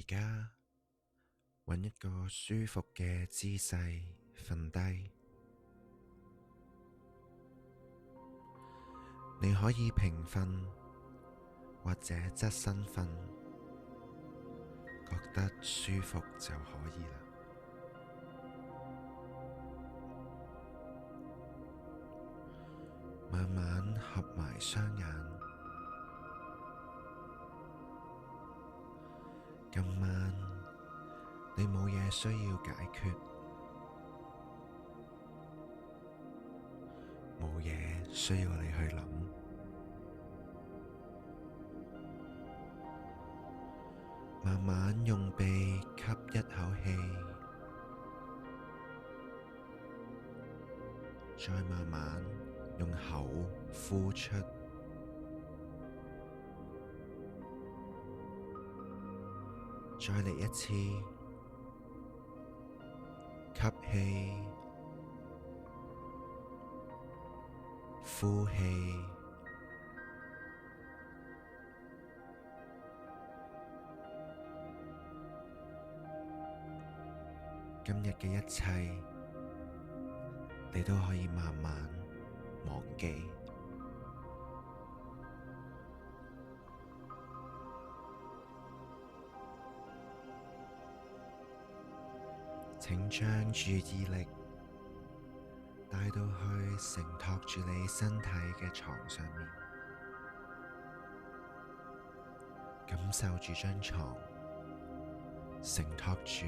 家揾一個舒服嘅姿勢瞓低，你可以平瞓或者側身瞓，覺得舒服就可以啦。慢慢合埋雙眼，今晚你冇嘢需要解決，冇嘢需要你去諗，慢慢用鼻吸一口氣，再慢慢用口呼出，再嚟一次，吸氣，呼氣，今日嘅一切，你都可以慢慢忘記。請將注意力帶到去承托住你身體嘅床上面，感受住張床承托住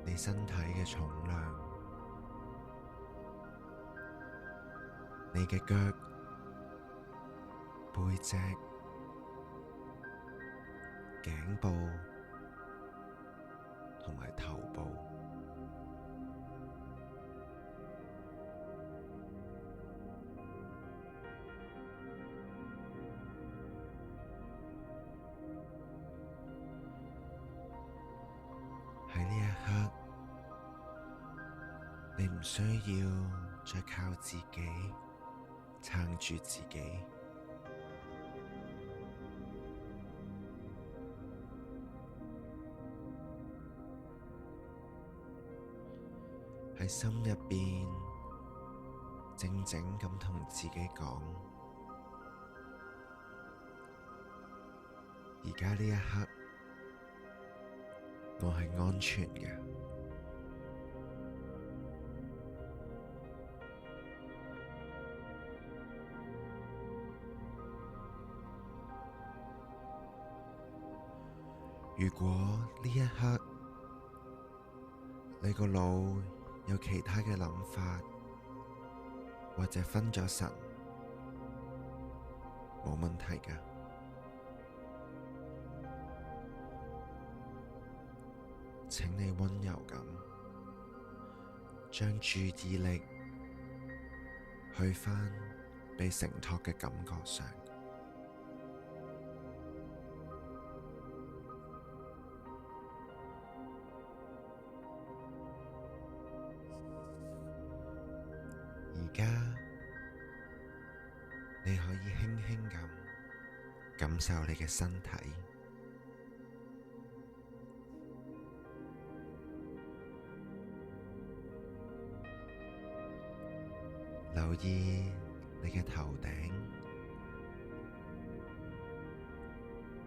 你身體嘅重量，你嘅腳、背脊、頸部同埋頭部。喺呢一刻，你唔需要再靠自己撐住自己，喺心入邊靜靜咁同自己講：而家呢一刻，我係安全嘅。如果呢一刻你個腦有其他嘅諗法，或者分咗神，冇問題㗎。請你溫柔咁將注意力去返被承托嘅感覺上，而家你可以輕輕咁感受你嘅身體。留意你嘅頭頂、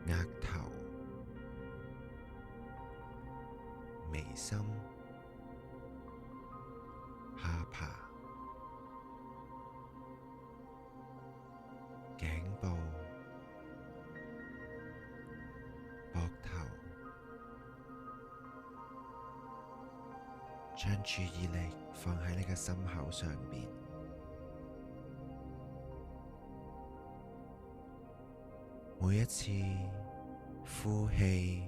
額頭、眉心、下巴、頸部、膊頭，將注意力放喺你嘅心口上面。每一次呼氣，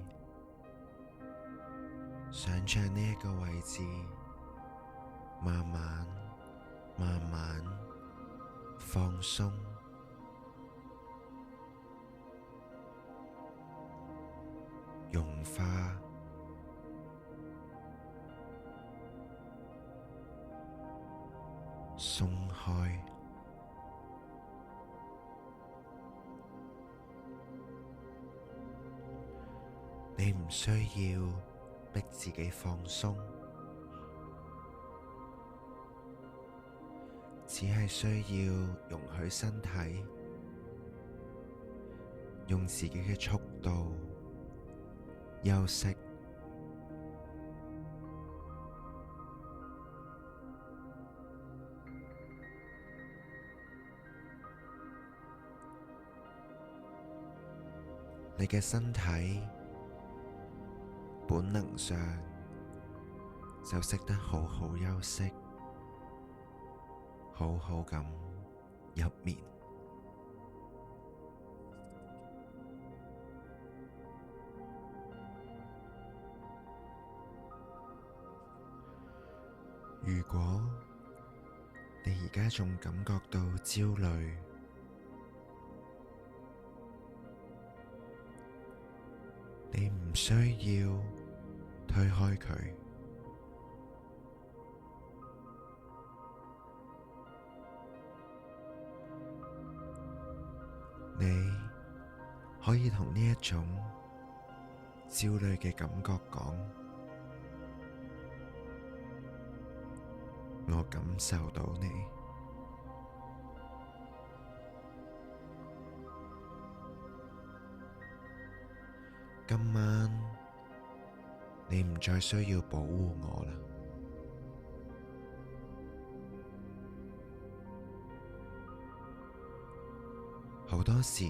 想像呢一個位置慢慢放鬆，融化，鬆開。你唔需要逼自己放鬆，只係需要容許身體用自己嘅速度休息。你嘅身體本能上就識得好好休息，好好咁入眠。如果你而家仲感覺到焦慮，你唔需要推開佢，你可以同呢一種焦慮嘅感覺講：我感受到你。今晚你唔再需要保護我啦。好多時，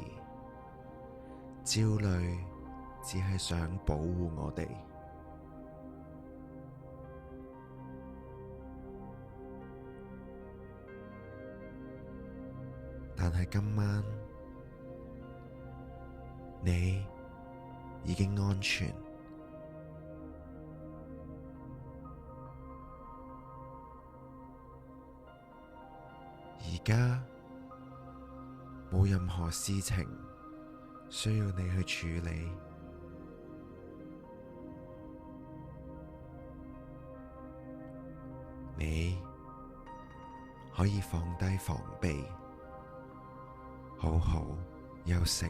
焦慮只係想保護我哋，但係今晚你已經安全。而家冇任何事情需要你去處理，你可以放低防備，好好休息。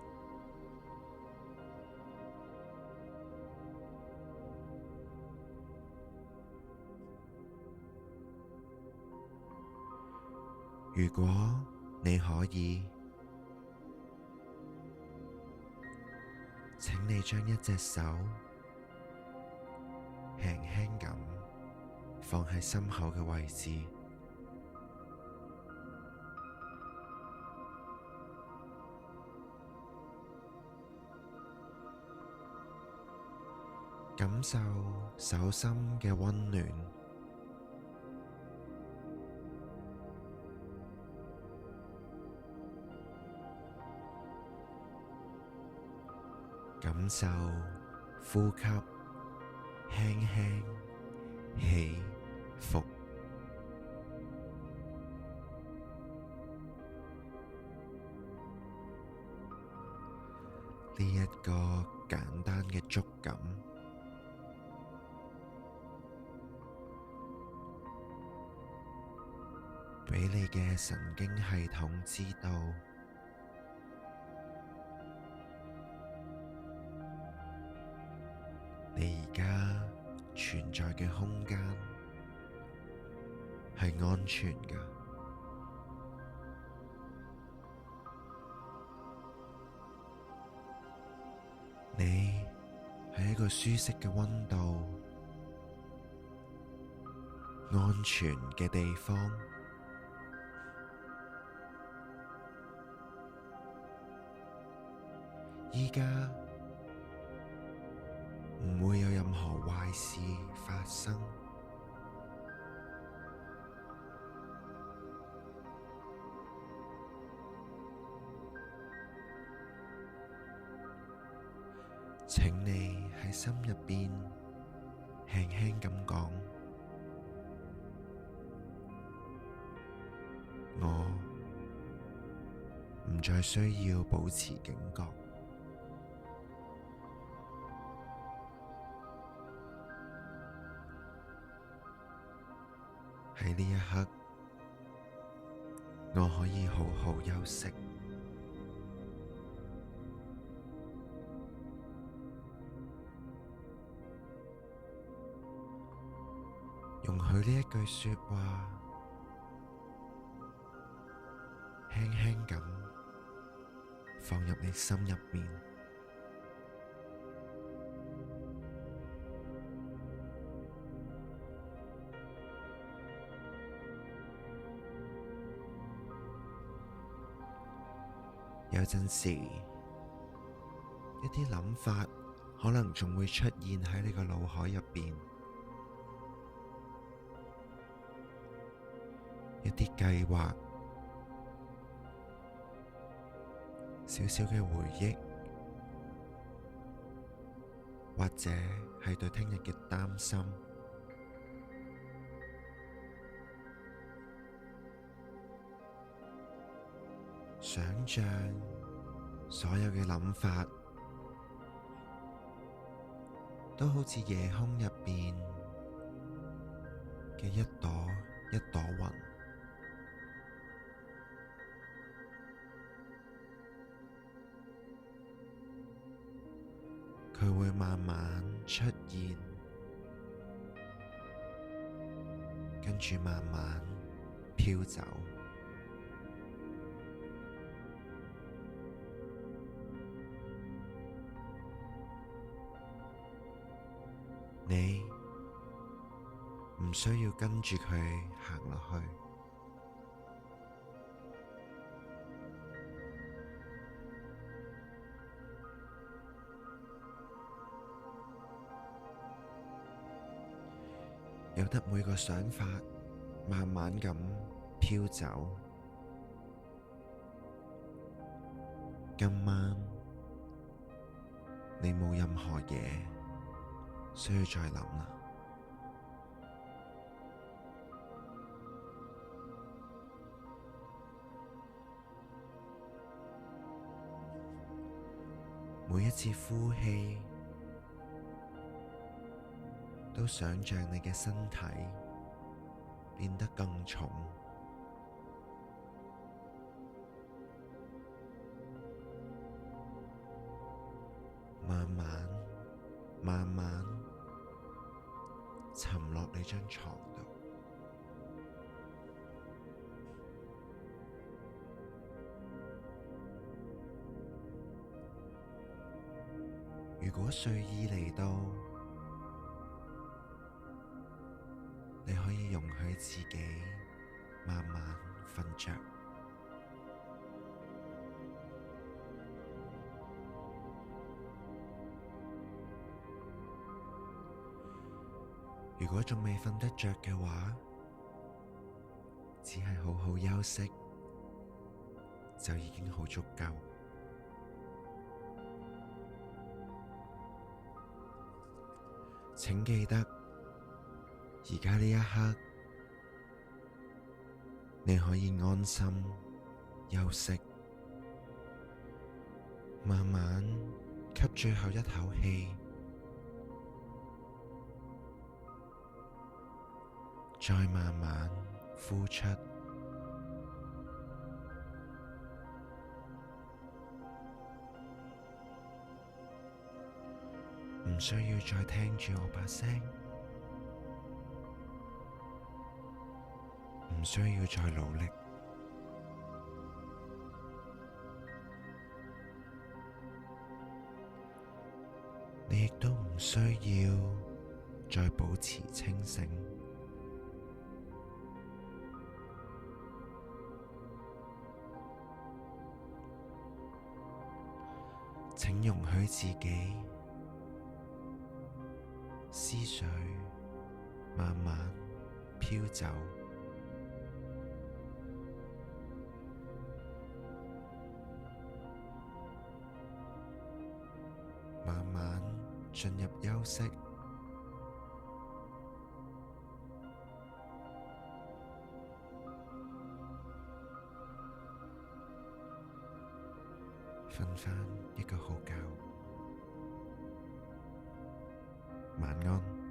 如果你可以，請你將一隻手輕輕咁放喺心口嘅位置，感受手心嘅溫暖。感受呼吸輕輕起伏，呢一個簡單嘅觸感，俾你嘅神經系統知道，你而家存在嘅空間係安全㗎，你係一個舒適嘅溫度、安全嘅地方。而家唔會有任何壞事發生，請你喺心入邊輕輕咁講：我唔再需要保持警覺。喺呢一刻，我可以好好休息。容許呢一句說話輕輕咁放入你心入面。有陣時，一啲諗法可能仲會出現喺你個腦海入邊，一啲計劃、少少嘅回憶，或者係對聽日嘅擔心。想象所有嘅諗法都好似夜空入邊嘅一朵一朵雲，佢會慢慢出現，跟住慢慢飄走。你唔需要跟住佢行落去，由得每個想法慢慢咁飄走。今晚你冇任何嘢需要再諗啦。每一次呼氣，都想像你嘅身體變得更重，慢慢慢慢沉落你張床度。如果睡意嚟到，你可以容許自己慢慢瞓着。如果仲未瞓得着嘅話，只係好好休息就已經好足夠。請記得，而家呢一刻，你可以安心休息，慢慢吸最後一口氣，再慢慢呼出。唔需要再聽住我把聲，唔需要再努力，你亦都唔需要再保持清醒。請容許自己思緒慢慢飄走，慢慢進入休息。瞓返一個好覺，晚安。